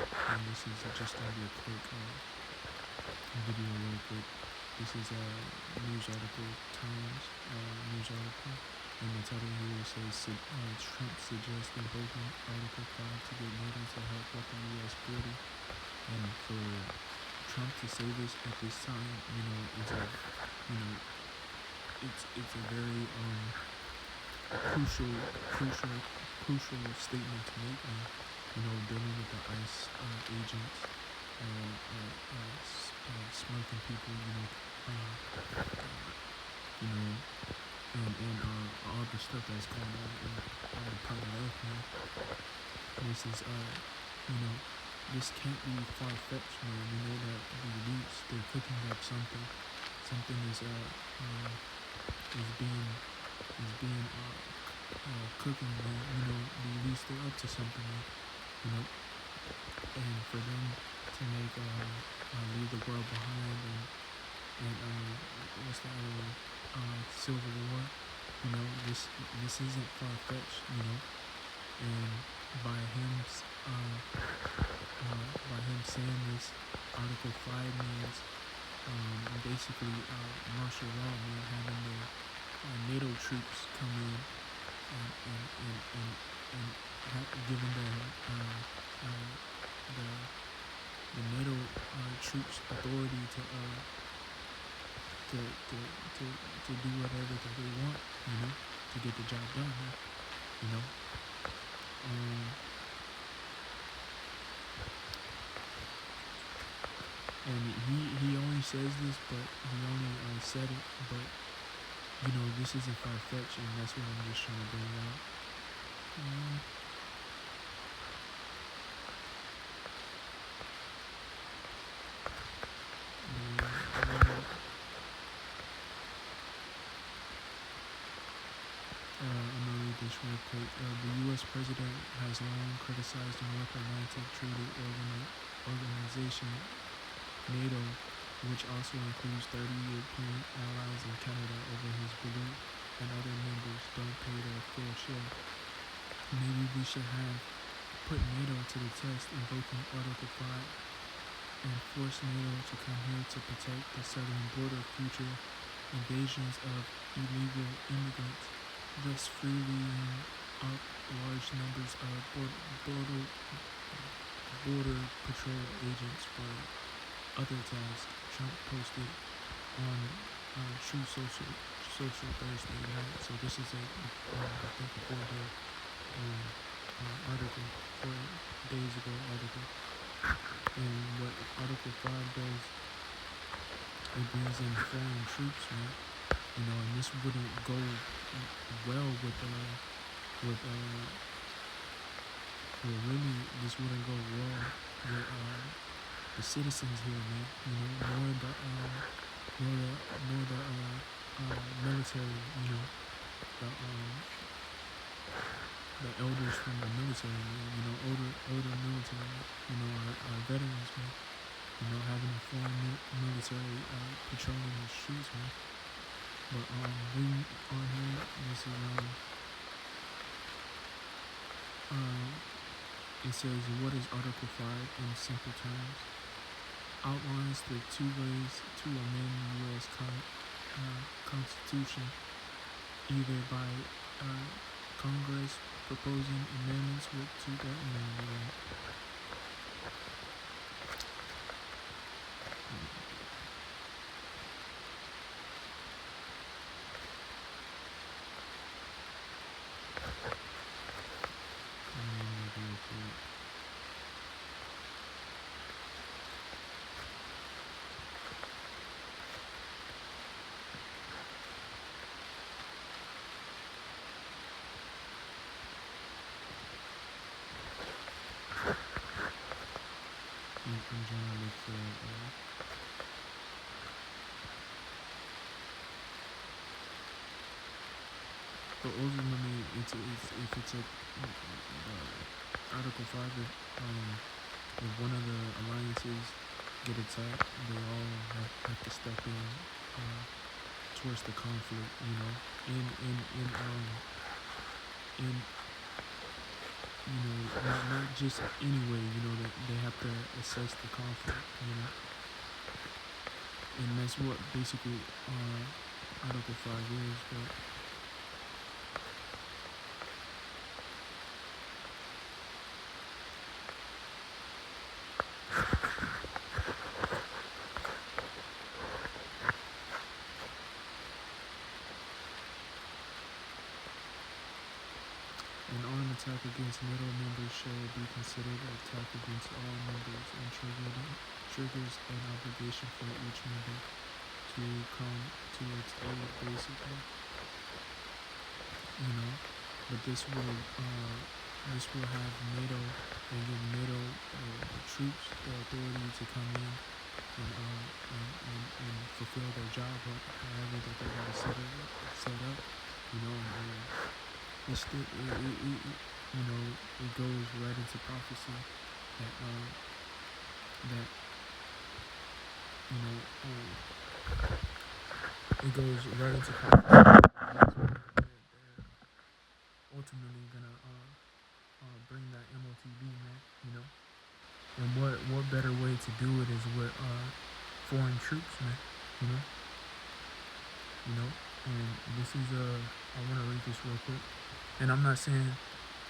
And this is just going to be a quick video real quick. This is a news article, Times news article. And the title here says Trump suggests invoking Article 5 to get NATO to help with the U.S. border. And for Trump to say this at this time, it's a, it's a very crucial, crucial statement to make. And dealing with the ICE agents, smoking people, and all the stuff that's going on in the planet Earth, man. This is, this can't be far-fetched, man. We know that the elites, they're cooking up something. Something is being cooking, man. The elites, they're up to something, man. And for them to make leave the world behind and what's the other one? Civil War. This isn't far-fetched, and by him saying this, Article 5 means basically martial law, man, having the NATO troops come in and giving the NATO troops authority to do whatever that they want, to get the job done, man. And he only says this, but he only said it, but this isn't far-fetched, and that's what I'm just trying to bring out. I'm gonna read this real quick. The U.S. president has long criticized the North Atlantic Treaty Organization, NATO, which also includes 30 European allies and Canada, over his belief and other members don't pay their fair share. Maybe we should have put NATO to the test, invoking Article 5, and force NATO to come here to protect the southern border. Future invasions of illegal immigrants, thus freeing up large numbers of border patrol agents for other tasks. Trump posted on True Social Thursday night. So this is I think a 4-day article, 4 days ago article. And what Article 5 does, it brings in foreign troops, man. And this wouldn't go well with really, this wouldn't go well with the citizens here, man. Nor the military. The elders from the military, man. Older military. Our veterans, man. Having a foreign military patrolling the streets, man. But reading on here, this is it says, what is Article 5 in simple terms? Outlines the 2 ways to amend the U.S. Constitution, either by Congress proposing amendments to the amendment. I'm trying to look for but ultimately, if it's a Article 5, if one of the alliances get attacked, they all have to step in towards the conflict, in not just anyway, that they have to assess the conflict, and that's what basically Article 5 is. But an armed attack against NATO members shall be considered an attack against all members and triggers an obligation for each member to come to its aid, basically. But this will have NATO and give NATO troops the authority to come in and fulfill their job, however that they got to set up, and it goes right into prophecy that that you know it goes right into prophecy. They're ultimately gonna bring that MOTB, man. And what better way to do it is with foreign troops, man. And this is I want to read this real quick, and I'm not saying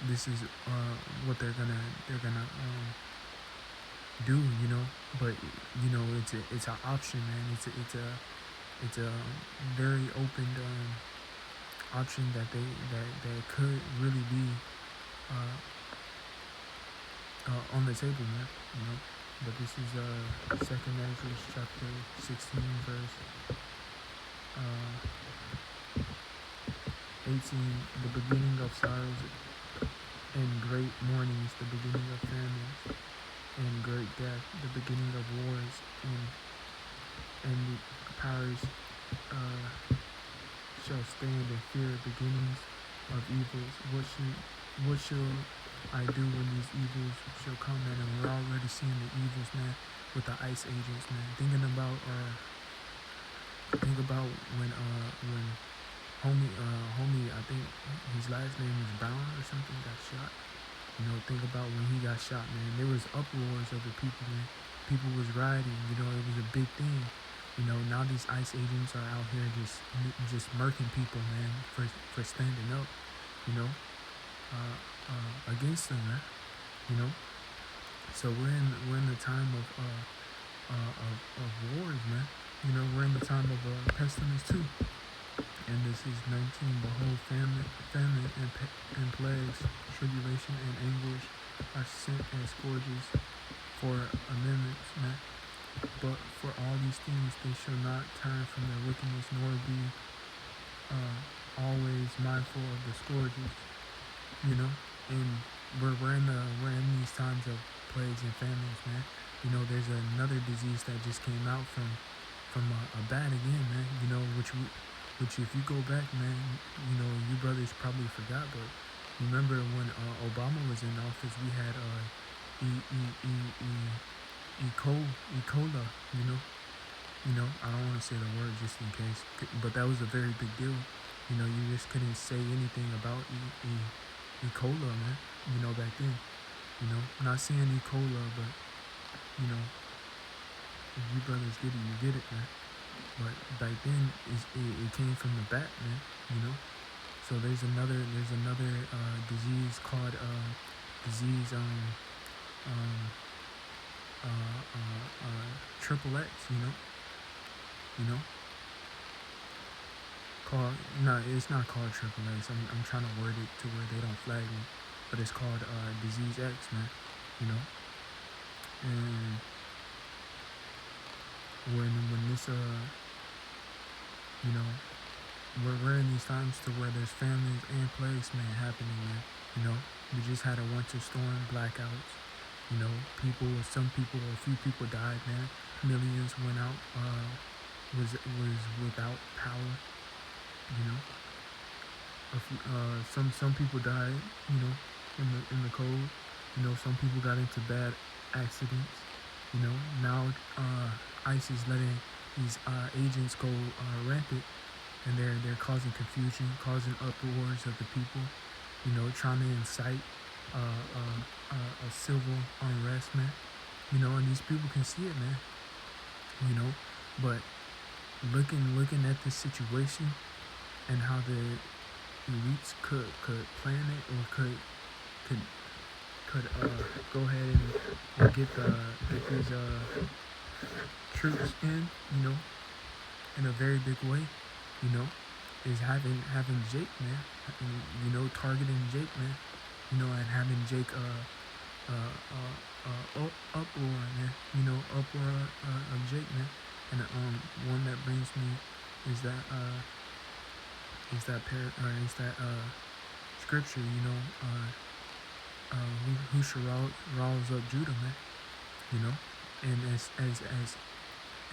this is what they're gonna do, but it's an option, man. It's a very open option that that could really be on the table, man. But this is 2nd Ezra chapter 16 verse 18. The beginning of sorrows and great mournings, the beginning of famines and great death, the beginning of wars and the powers shall stand and fear, beginnings of evils. What shall I do when these evils shall come, man? And we're already seeing the evils, man, with the ICE agents, man. Think about when homie, I think his last name was Brown or something, got shot. Think about when he got shot, man. There was uproars of the people, man. People was rioting, it was a big thing. Now these ICE agents are out here just murking people, man, for standing up, against them, man. So we're in the time of wars, man. We're in the time of pestilence too. And this is 19. Behold, famine and plagues, tribulation and anguish are sent as scourges for amendments, man. But for all these things they shall not turn from their wickedness, nor be always mindful of the scourges. And we're in these times of plagues and famines, man. There's another disease that just came out from a bat again, man. Which if you go back, man, you brothers probably forgot, but remember when Obama was in office, we had E. coli, I don't want to say the word just in case, but that was a very big deal. You just couldn't say anything about E. coli, man, back then. Not saying E. coli, but, if you brothers get it, you get it, man. But back then, it came from the bat, man, So there's another disease called triple X, no, it's not called triple X. I'm trying to word it to where they don't flag me, but it's called disease X, man. And when this we're in these times to where there's famines and plagues, man, happening, man. We just had a winter storm, blackouts. Some people, a few people died, man. Millions went out, was without power. Some people died, in the cold. Some people got into bad accidents. Now ICE is letting these agents go rampant, and they're causing confusion, causing uproars of the people. Trying to incite a civil unrest, man. You know, and these people can see it, man. You know, but looking at this situation and how the elites could plan it or could go ahead and get these troops in, you know, in a very big way, you know, is having Jake, man, and, you know, targeting Jake, man, you know, and having Jake uproar, man, you know, uproar of Jake, man, and one that brings me is that scripture, you know, who shall rouse up Judah, man, you know, and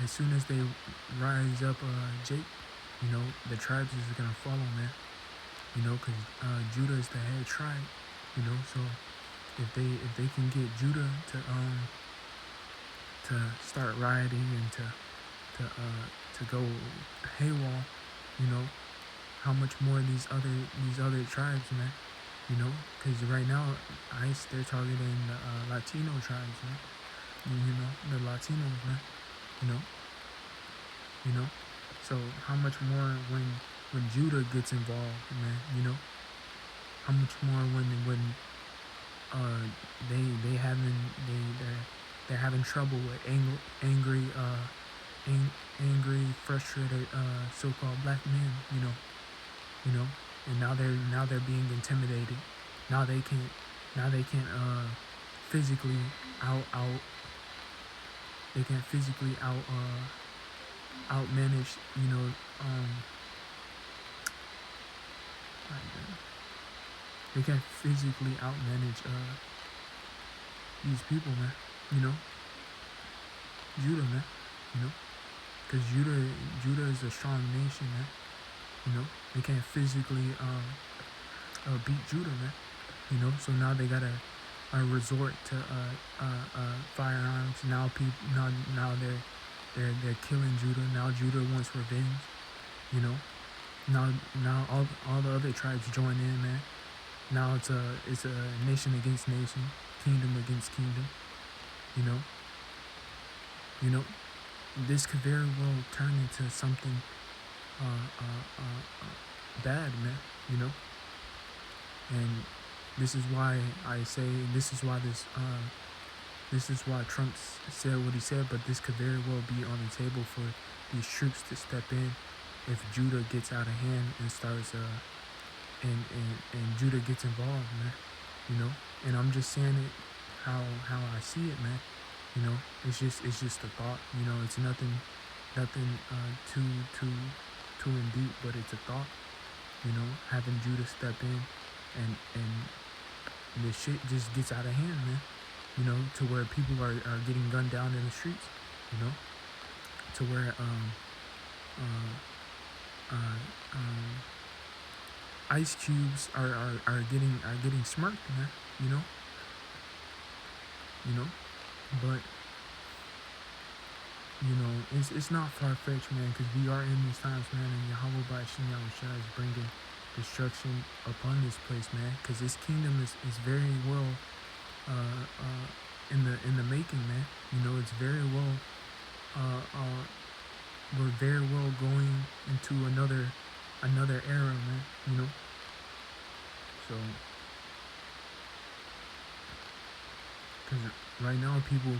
as soon as they rise up Jake, you know, the tribes is gonna follow, man, you know, because Judah is the head tribe, you know, so if they can get Judah to start rioting and to go haywire, you know, how much more these other tribes, man, you know, because right now ICE, they're targeting the Latino tribes, man, you know, the Latinos, man, you know, so how much more when Judah gets involved, man, you know, how much more when they're having trouble with angry, frustrated so-called black men, you know, and now they're being intimidated. Now they can't physically outmanage, you know, they can't physically outmanage these people, man, you know, Judah, man, you know, because Judah is a strong nation, man, you know, they can't physically beat Judah, man, you know, so now they gotta resort to firearms. Now they're killing Judah. Now Judah wants revenge, you know. Now all the other tribes join in, man. Now it's a nation against nation, kingdom against kingdom, you know. This could very well turn into something bad, man, you know. And this is why I say this is why Trump said what he said, but this could very well be on the table for these troops to step in if Judah gets out of hand and starts and Judah gets involved, man, you know. And I'm just saying it how I see it, man, you know. It's just a thought, you know. It's nothing too in deep, but it's a thought, you know, having Judah step in and this shit just gets out of hand, man, you know, to where people are getting gunned down in the streets, you know, to where ice cubes are getting smirked, man, you know, but you know, it's not far-fetched, man, because we are in these times, man, and Yahweh Ba'ashim Yahushua is bringing destruction upon this place, man, because this kingdom is very well in the making, man, you know. It's very well we're very well going into another era, man, you know. So because right now people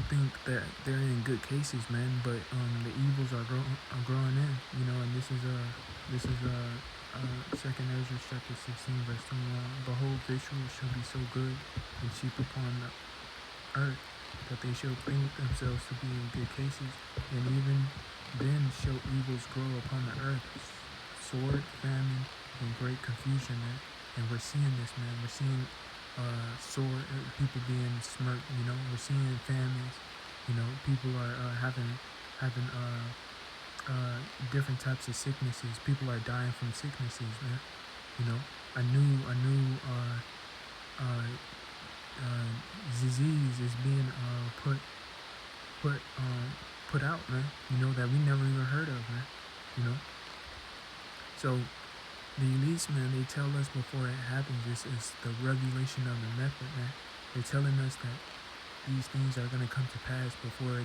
think that they're in good cases, man, but the evils are growing in, you know. And this is Second Ezra chapter 16 verse 21. Behold, Israel shall be so good and cheap upon the earth that they shall think themselves to be in good cases, and even then shall evils grow upon the earth, sword, famine, and great confusion, man. And we're seeing this, man. We're seeing sword, people being smirked, you know. We're seeing famines, you know. People are having different types of sicknesses. People are dying from sicknesses, man, you know. A new disease is being put out, man, you know, that we never even heard of, man, you know. So The elites, man, they tell us before it happens. This is the revelation of the method, man. They're telling us that these things are gonna come to pass before they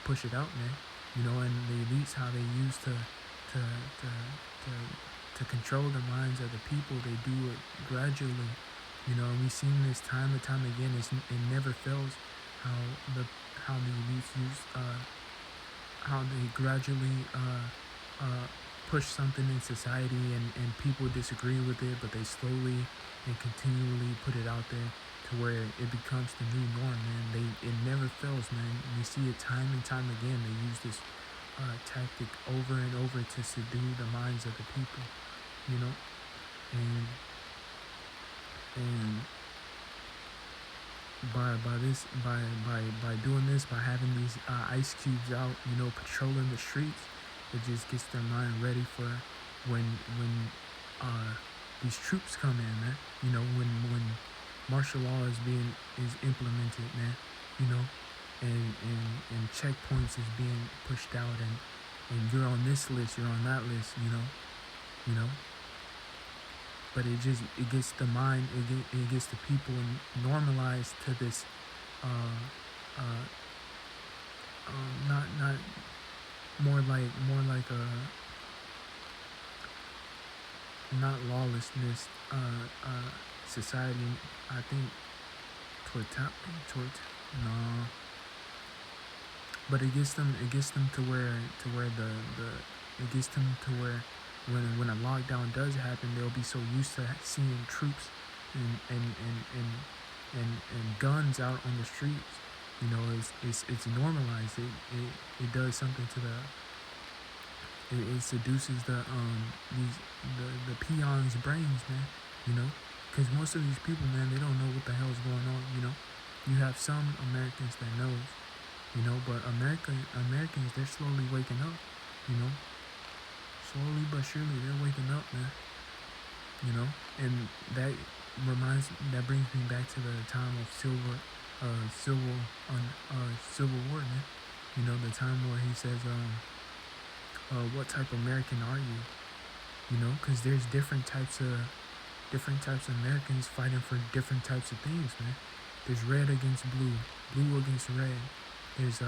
push it out, man. You know, and the elites, how they use to to to to control the minds of the people. They do it gradually. You know, and we've seen this time and time again. It never fails how the elites use how they gradually push something in society, and people disagree with it, but they slowly and continually put it out there to where it becomes the new norm, man. It never fails, man. We see it time and time again. They use this tactic over and over to subdue the minds of the people, you know, and by doing this, by having these ice cubes out, you know, patrolling the streets, it just gets their mind ready for when these troops come in, man. You know, when martial law is implemented, man. You know, and checkpoints is being pushed out, and you're on this list, you're on that list, you know. But it gets the mind, it gets the people normalized to this, not more like a not lawlessness society. I think toward no, but it gets them to where it gets them to where when a lockdown does happen, they'll be so used to seeing troops and guns out on the streets. You know, it's normalized. It does something to it seduces the peons' brains, man. You know, because most of these people, man, they don't know what the hell's going on. You know, you have some Americans that knows, you know, but Americans, they're slowly waking up. You know, slowly but surely they're waking up, man. You know, and that brings me back to the time of Civil War, man. You know, the time where he says, what type of American are you? You know, because there's different types of Americans fighting for different types of things, man. There's red against blue, blue against red. There's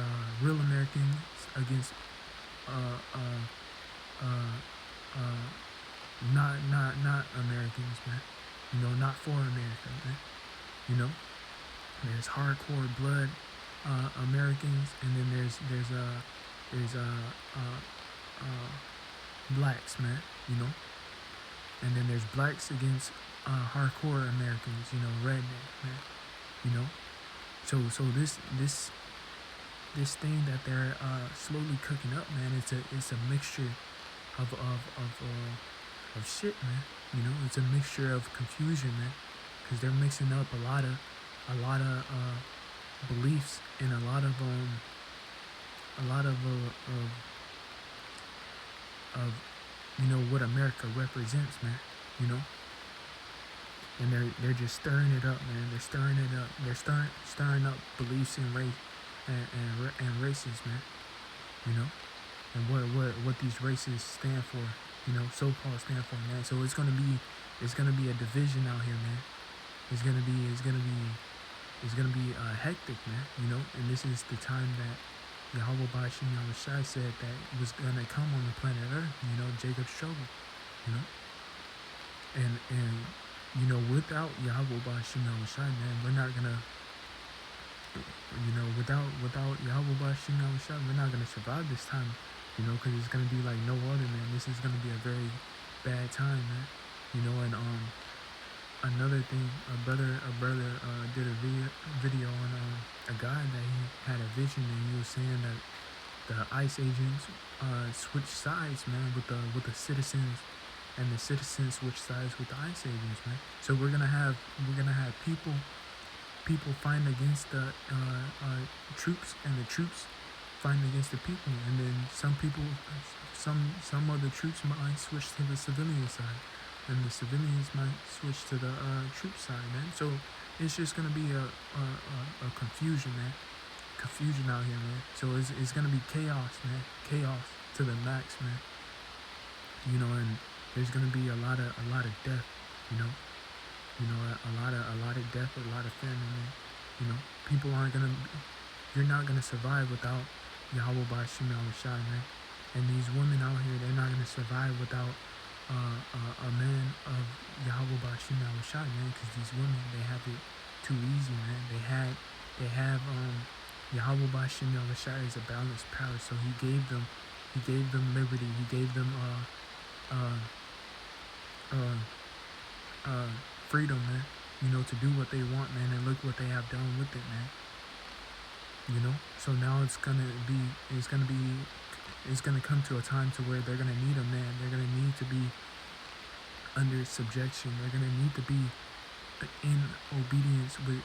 real Americans against not Americans, man. You know, not for America, man. You know, there's hardcore blood Americans, and then there's blacks, man. You know, and then there's blacks against hardcore Americans. You know, redneck, man. You know, so this thing that they're slowly cooking up, man. It's a mixture of shit, man. You know, it's a mixture of confusion, man, because they're mixing up a lot of beliefs and a lot of you know what America represents, man. You know, and they're just stirring it up, man. They're stirring it up. They're stirring up beliefs in race and races, man. You know, and what these races stand for. You know, so-called stand for, man. So it's gonna be a division out here, man. It's gonna be hectic, man. You know, and this is the time that Yahweh Bashim Yahushai said that was gonna come on the planet Earth. You know, Jacob's trouble. You know, and you know, without Yahweh Bashim Yahushai, man, we're not gonna. You know, without Yahweh Bashim Yahushai, we're not gonna survive this time. You know, because it's going to be like no other, man. This is going to be a very bad time, man. You know, and another thing, a brother did a video on a guy that he had a vision, and he was saying that the ICE agents switched sides, man, with the citizens, and the citizens switched sides with the ICE agents, man. So we're gonna have people fighting against the troops, and the troops fighting against the people, and then some other troops might switch to the civilian side, and the civilians might switch to the troop side, man. So it's just gonna be a confusion, man. Confusion out here, man. So it's gonna be chaos, man. Chaos to the max, man. And there's gonna be a lot of death, you know, a lot of death, a lot of famine, man. People aren't gonna, you're not gonna survive without Yahweh Bashim al Shai, man. And these women out here, they're not gonna survive without a man of Yahweh Bashim al Shai, man. Because these women, they have it too easy, man. They have Yahweh Bashim al Shai is a balanced power, so he gave them liberty. He gave them uh, uh, freedom, man. To do what they want, man. And look what they have done with it, man. So now it's gonna come to a time to where they're gonna need a man. They're gonna need to be under subjection. They're gonna need to be in obedience with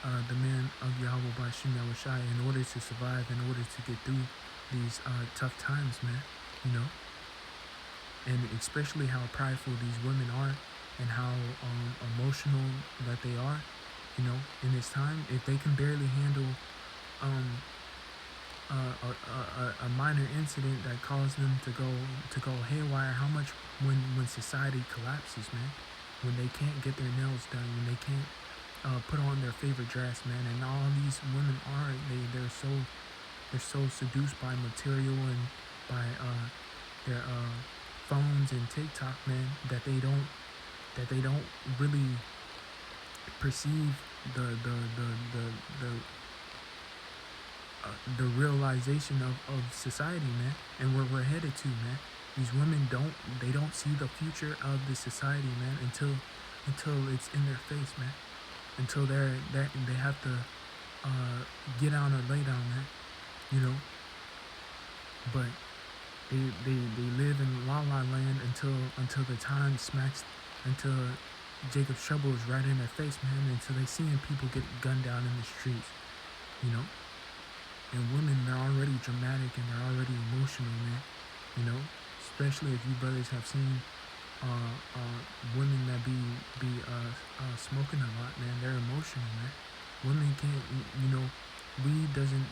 the man of Yahweh Bashim Yahushai in order to survive, in order to get through these tough times, man. And especially how prideful these women are, and how emotional that they are, in this time. If they can barely handle a minor incident that caused them to go haywire, how much when society collapses, man, when they can't get their nails done, when they can't put on their favorite dress, man. And all these women are, they're so seduced by material and by their phones and TikTok, man, that they don't really perceive the realization of society, man, and where we're headed to, man. These women don't see the future of the society, man, until it's in their face, man. Until they have to get down or lay down, man. But they live in la la land until the time smacks, until Jacob's trouble is right in their face, man. Until they seeing people get gunned down in the streets, And women, they're already dramatic and they're already emotional, man. Especially if you brothers have seen women that be smoking a lot, man. They're emotional, man. Women can't, weed doesn't.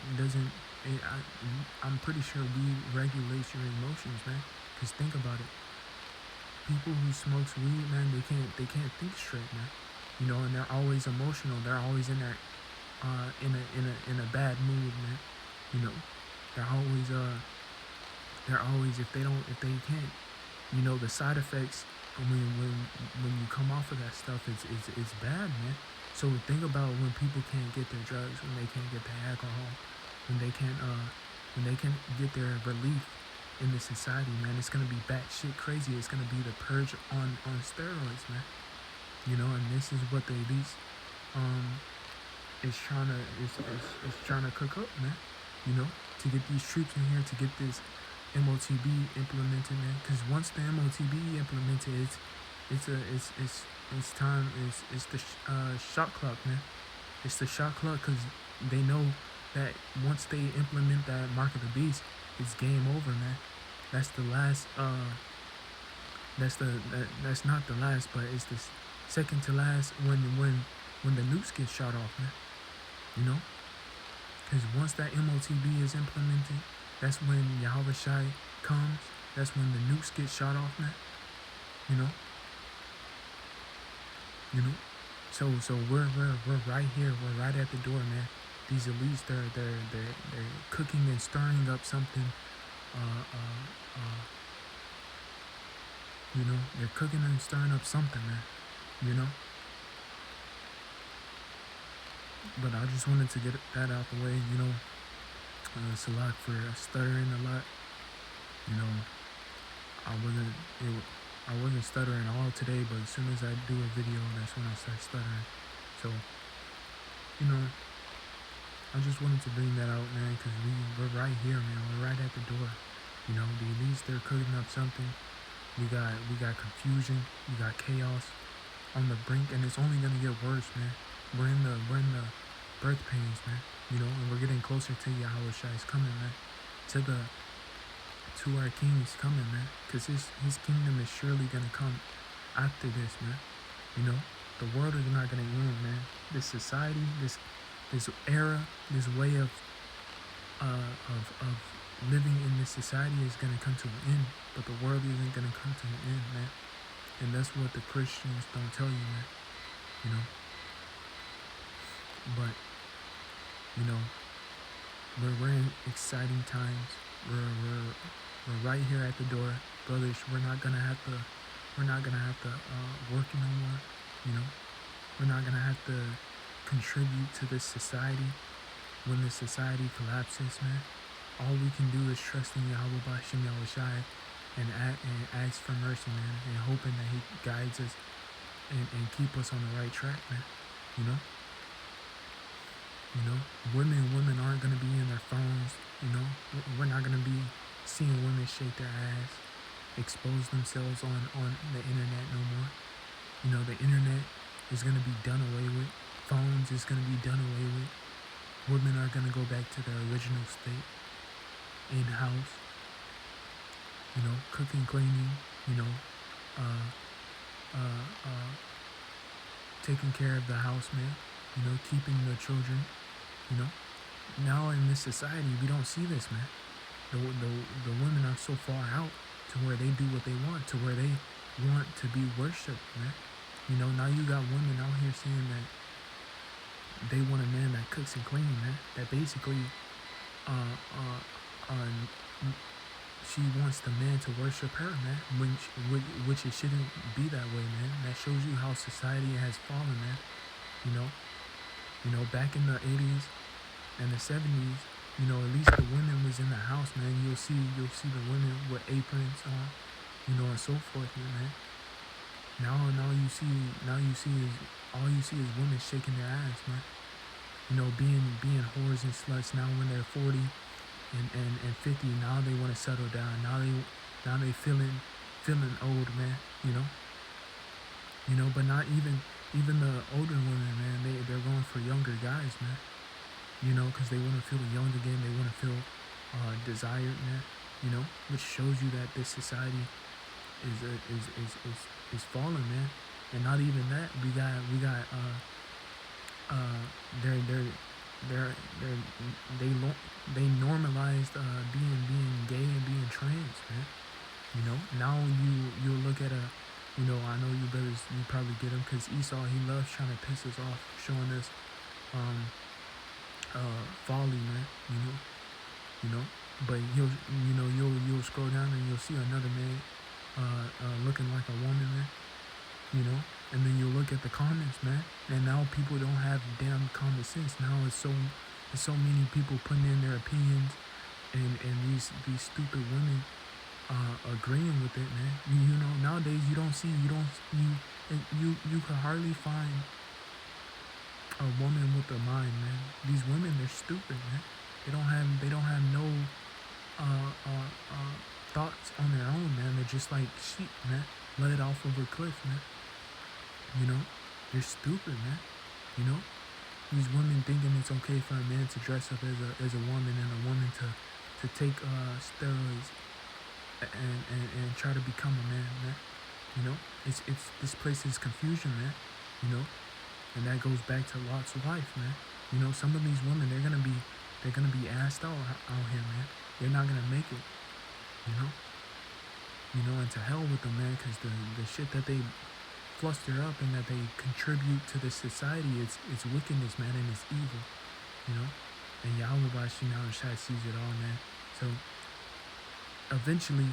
I'm pretty sure weed regulates your emotions, man. Cause think about it. People who smokes weed, man, they can't think straight, man. And they're always emotional. They're always in their in a bad mood, man. They're always if they can't, the side effects when you come off of that stuff, it's bad, man. So think about when people can't get their drugs, when they can't get their alcohol, when they can't get their relief in the society, man. It's gonna be batshit crazy. It's gonna be the purge on steroids, man. And this is what the elites is trying to cook up, man. To get these troops in here, to get this MOTB implemented, man. Because once the MOTB implemented, it's time. It's the shot clock, man. It's the shot clock, because they know that once they implement that mark of the beast, it's game over, man. That's the last. That's not the last, but it's the second to last when the nukes get shot off, man. Because once that MOTB is implemented, that's when Yahweh Shai comes. That's when the nukes get shot off, man. So we're right here. We're right at the door, man. These elites, they're cooking and stirring up something. They're cooking and stirring up something, man. But I just wanted to get that out the way, it's a lot for stuttering a lot. I wasn't stuttering all today, but as soon as I do a video, that's when I start stuttering. So, I just wanted to bring that out, man, because we're right here, man. We're right at the door. The elites, they're cooking up something. We got confusion. We got chaos on the brink, and it's only gonna get worse, man. We're in the birth pains, man. And we're getting closer to Yahweh Shai's coming, man. To our King is coming, man. Because his kingdom is surely gonna come after this, man. The world is not gonna end, man. This society, this era, this way of living in this society is going to come to an end, but the world isn't going to come to an end, man. And that's what the Christians don't tell you, man. You know, but you know, we're in exciting times. We're right here at the door, brothers. We're not gonna have to work no more. You know, we're not gonna have to contribute to this society when this society collapses, man. All we can do is trust in Yahweh Bashim Yahushai and ask for mercy, man, and hoping that He guides us and keep us on the right track, man. You know. Women aren't gonna be in their phones. You know, we're not gonna be seeing women shake their ass, expose themselves on the internet no more. You know, the internet is gonna be done away with. Phones is gonna be done away with. Women are gonna go back to their original state, in house. You know, cooking, cleaning. You know, taking care of the house, man. You know, keeping the children. You know, now in this society, we don't see this, man. The women are so far out to where they do what they want, to where they want to be worshipped, man. You know, now you got women out here saying that they want a man that cooks and cleans, man. That basically, she wants the man to worship her, man. Which it shouldn't be that way, man. That shows you how society has fallen, man. You know, back in the 80s and the 70s, you know, at least the women was in the house, man. You'll see the women with aprons on, you know, and so forth, man. Now you see is women shaking their ass, man. You know, being whores and sluts. Now when they're 40 and 50, now they want to settle down. Now they feeling old, man. You know, but not even the older women, man. They're going for younger guys, man. You know, because they want to feel young again. They want to feel desired, man. You know, which shows you that this society is falling, man. And not even that, we got they normalized being gay and being trans, man. You know, now you'll look at you know, I know you brothers, you probably get him, because Esau, he loves trying to piss us off, showing us folly, man. You know, but you'll scroll down and you'll see another man looking like a woman, man. You know, and then you'll look at the comments, man, and now people don't have damn common sense. Now it's so many people putting in their opinions, and these stupid women agreeing with it, man. You know, nowadays you can hardly find a woman with a mind, man. These women, they're stupid, man. They don't have no thoughts on their own, man. They're just like sheep, man, led off of a cliff, man. You know, they're stupid, man. You know, these women thinking it's okay for a man to dress up as a woman, and a woman to take steroids and try to become a man, man. You know, it's this place is confusion, man. You know, and that goes back to Lot's wife, man. You know, some of these women, they're gonna be assed out here, man. They're not gonna make it. You know, and to hell with them, man, because the shit that they fluster up and that they contribute to the society, it's wickedness, man, and it's evil. You know, and Yahweh Bashim Yahushai sees it all, man. So eventually,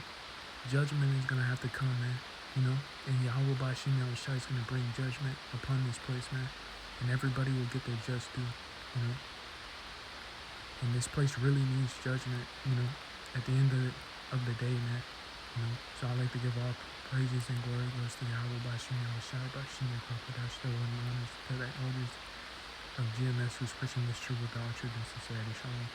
judgment is gonna have to come, man. You know, and Yahweh Bashim Yahushai is gonna bring judgment upon this place, man, and everybody will get their just due. You know, and this place really needs judgment. You know, at the end of the day, man. You know, so I like to give all praises and glory goes to Yahweh Bashim Yahushai, Bashim Yahushai, still and honors to the elders of GMS who's preaching this truth with all truth and sincerity. Shalom.